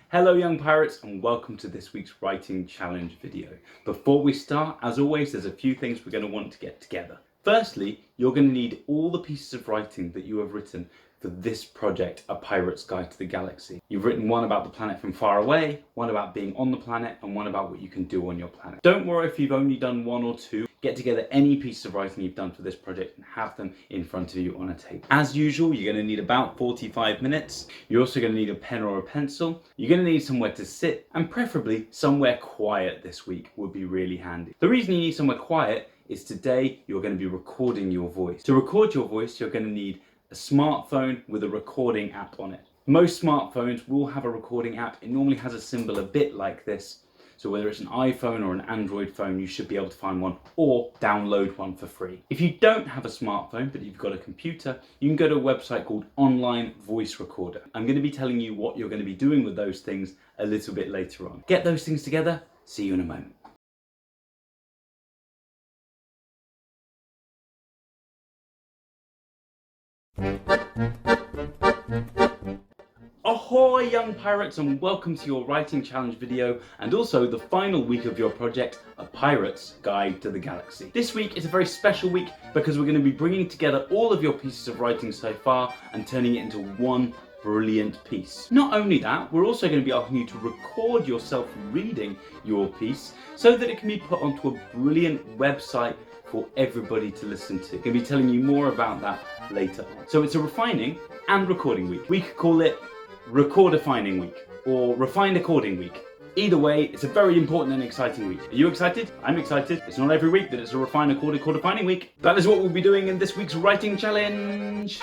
Hello young pirates and welcome to this week's writing challenge video. Before we start, as always, there's a few things we're going to want to get together. Firstly, you're going to need all the pieces of writing that you have written for this project, A Pirate's Guide to the Galaxy. You've written one about the planet from far away, one about being on the planet, and one about what you can do on your planet. Don't worry if you've only done one or two. Get together any pieces of writing you've done for this project and have them in front of you on a table. As usual, you're going to need about 45 minutes. You're also going to need a pen or a pencil. You're going to need somewhere to sit, and preferably somewhere quiet this week would be really handy. The reason you need somewhere quiet is today you're going to be recording your voice. To record your voice, you're going to need a smartphone with a recording app on it. Most smartphones will have a recording app. It normally has a symbol a bit like this. So whether it's an iPhone or an Android phone, you should be able to find one or download one for free. If you don't have a smartphone, but you've got a computer, you can go to a website called Online Voice Recorder. I'm going to be telling you what you're going to be doing with those things a little bit later on. Get those things together. See you in a moment. Ahoy young pirates and welcome to your writing challenge video and also the final week of your project, A Pirate's Guide to the Galaxy. This week is a very special week because we're going to be bringing together all of your pieces of writing so far and turning it into one brilliant piece. Not only that, we're also going to be asking you to record yourself reading your piece so that it can be put onto a brilliant website for everybody to listen to. I'm going to be telling you more about that later on. So it's a refining and recording week. We could call it Record-defining week or Refined According week. Either way, it's a very important and exciting week. Are you excited? I'm excited. It's not every week that it's a Refined Record-defining week. That is what we'll be doing in this week's writing challenge.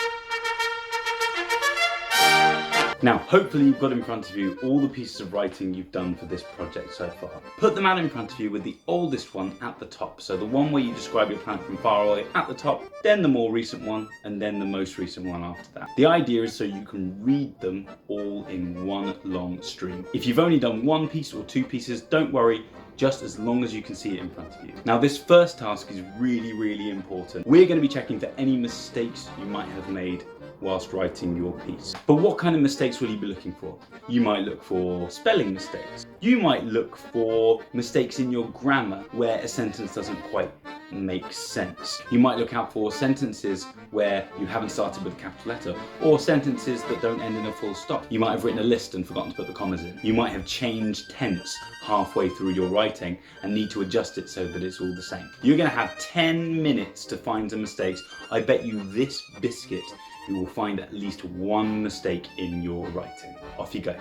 Now, hopefully you've got in front of you all the pieces of writing you've done for this project so far. Put them out in front of you with the oldest one at the top. So the one where you describe your planet from far away at the top, then the more recent one, and then the most recent one after that. The idea is so you can read them all in one long stream. If you've only done one piece or two pieces, don't worry, just as long as you can see it in front of you. Now this first task is really important. We're going to be checking for any mistakes you might have made whilst writing your piece. But what kind of mistakes will you be looking for? You might look for spelling mistakes. You might look for mistakes in your grammar where a sentence doesn't quite make sense. You might look out for sentences where you haven't started with a capital letter or sentences that don't end in a full stop. You might have written a list and forgotten to put the commas in. You might have changed tense halfway through your writing and need to adjust it so that it's all the same. You're going to have 10 minutes to find some mistakes. I bet you this biscuit you will find at least one mistake in your writing. Off you go.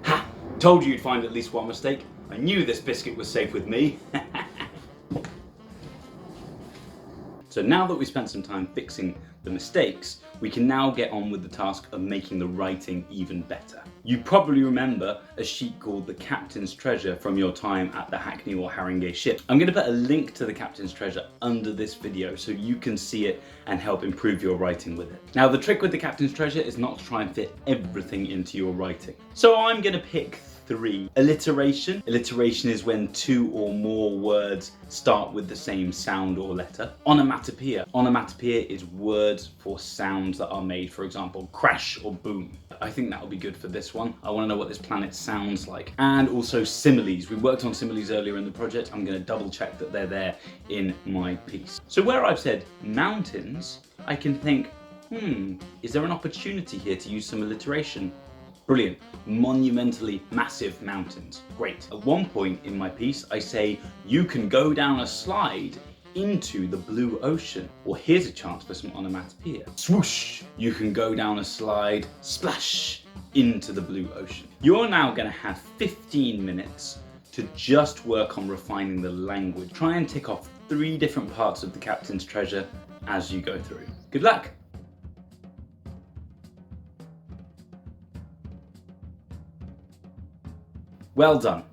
Ha! Told you you'd find at least one mistake. I knew this biscuit was safe with me. So now that we've spent some time fixing the mistakes, we can now get on with the task of making the writing even better. You probably remember a sheet called the Captain's Treasure from your time at the Hackney or Haringey ship. I'm going to put a link to the Captain's Treasure under this video so you can see it and help improve your writing with it. Now the trick with the Captain's Treasure is not to try and fit everything into your writing. So I'm going to pick 3. Alliteration. Alliteration is when 2 or more words start with the same sound or letter. Onomatopoeia. Onomatopoeia is words for sounds that are made, for example, crash or boom. I think that'll be good for this one. I want to know what this planet sounds like. And also similes. We worked on similes earlier in the project. I'm going to double check that they're there in my piece. So where I've said mountains, I can think, is there an opportunity here to use some alliteration? Brilliant. Monumentally massive mountains. Great. At one point in my piece, I say, you can go down a slide into the blue ocean. Or here's a chance for some onomatopoeia. Swoosh. You can go down a slide, splash, into the blue ocean. You're now going to have 15 minutes to just work on refining the language. Try and tick off 3 different parts of the Captain's Treasure as you go through. Good luck. Well done.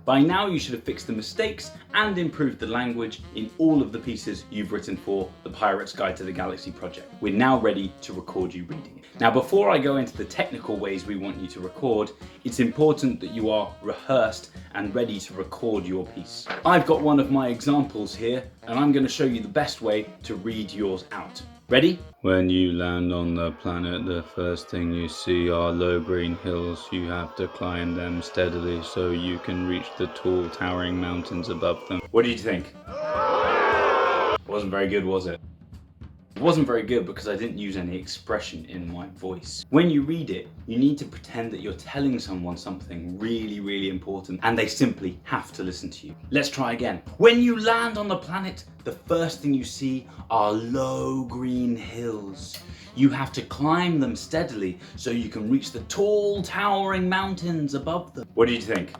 By now you should have fixed the mistakes and improved the language in all of the pieces you've written for the Pirate's Guide to the Galaxy project. We're now ready to record you reading it. Now before I go into the technical ways we want you to record, it's important that you are rehearsed and ready to record your piece. I've got one of my examples here, and I'm going to show you the best way to read yours out. Ready? When you land on the planet, the first thing you see are low green hills. You have to climb them steadily so you can reach the tall, towering mountains above them. What do you think? Wasn't very good, was it? It wasn't very good because I didn't use any expression in my voice. When you read it, you need to pretend that you're telling someone something really, really important, and they simply have to listen to you. Let's try again. When you land on the planet, the first thing you see are low green hills. You have to climb them steadily so you can reach the tall, towering mountains above them. What do you think?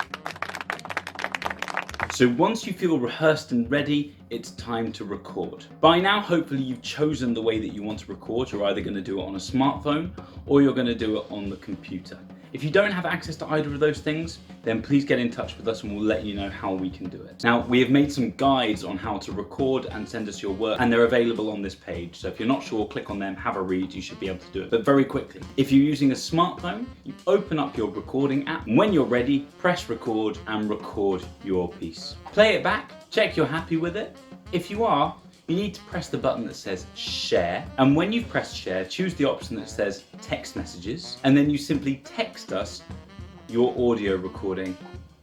So once you feel rehearsed and ready, it's time to record. By now, hopefully you've chosen the way that you want to record. You're either going to do it on a smartphone or you're going to do it on the computer. If you don't have access to either of those things, then please get in touch with us and we'll let you know how we can do it. Now, we have made some guides on how to record and send us your work, and they're available on this page. So if you're not sure, click on them, have a read, you should be able to do it. But very quickly, if you're using a smartphone, you open up your recording app, and when you're ready, press record and record your piece. Play it back, check you're happy with it. If you are, you need to press the button that says share, and when you've pressed share, choose the option that says text messages, and then you simply text us your audio recording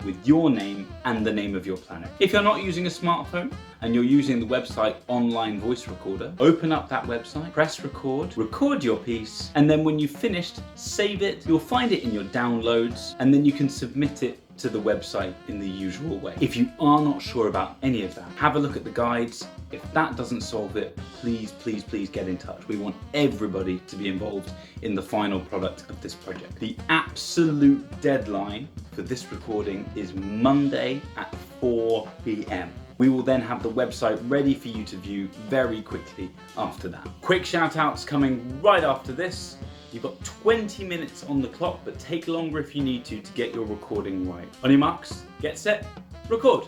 with your name and the name of your planet. If you're not using a smartphone and you're using the website Online Voice Recorder, open up that website, press record, record your piece, and then when you've finished, save it. You'll find it in your downloads, and then you can submit it to the website in the usual way. If you are not sure about any of that, have a look at the guides. If that doesn't solve it, please, please, please get in touch. We want everybody to be involved in the final product of this project. The absolute deadline for this recording is Monday at 4 p.m. We will then have the website ready for you to view very quickly after that. Quick shout outs coming right after this. You've got 20 minutes on the clock, but take longer if you need to get your recording right. On your marks, get set, record.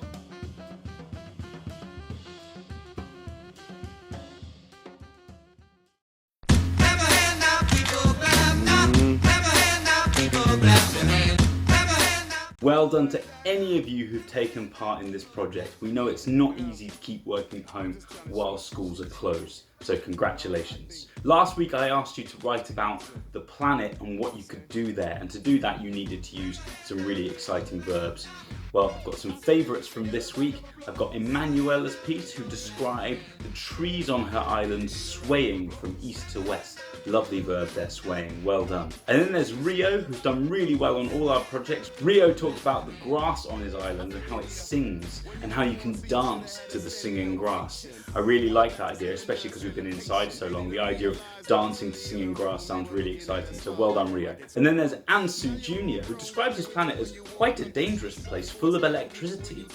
Well done to any of you who've taken part in this project. We know it's not easy to keep working at home while schools are closed, so congratulations. Last week I asked you to write about the planet and what you could do there, and to do that you needed to use some really exciting verbs. Well, I've got some favourites from this week. I've got Emanuela's piece, who described the trees on her island swaying from east to west. Lovely verb there, swaying, well done. And then there's Rio, who's done really well on all our projects. Rio talks about the grass on his island and how it sings, and how you can dance to the singing grass. I really like that idea, especially because we've been inside so long. The idea of dancing to singing grass sounds really exciting, so well done, Rio. And then there's Ansu Jr., who describes his planet as quite a dangerous place, full of electricity,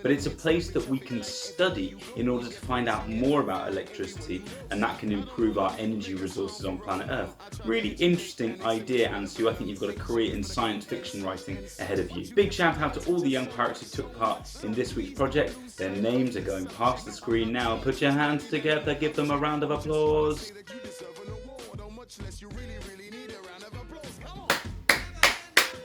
but it's a place that we can study in order to find out more about electricity, and that can improve our energy resources on planet Earth. Really interesting idea, Ansu. I think you've got a career in science fiction writing ahead of you. Big shout out to all the young pirates who took part in this week's project. Their names are going past the screen now. Put your hands together, give them a round of applause.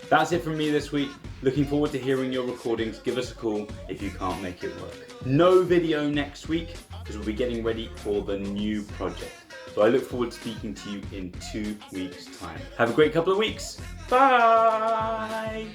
That's it from me this week. Looking forward to hearing your recordings. Give us a call if you can't make it work. No video next week because we'll be getting ready for the new project. So I look forward to speaking to you in 2 weeks' time. Have a great couple of weeks. Bye!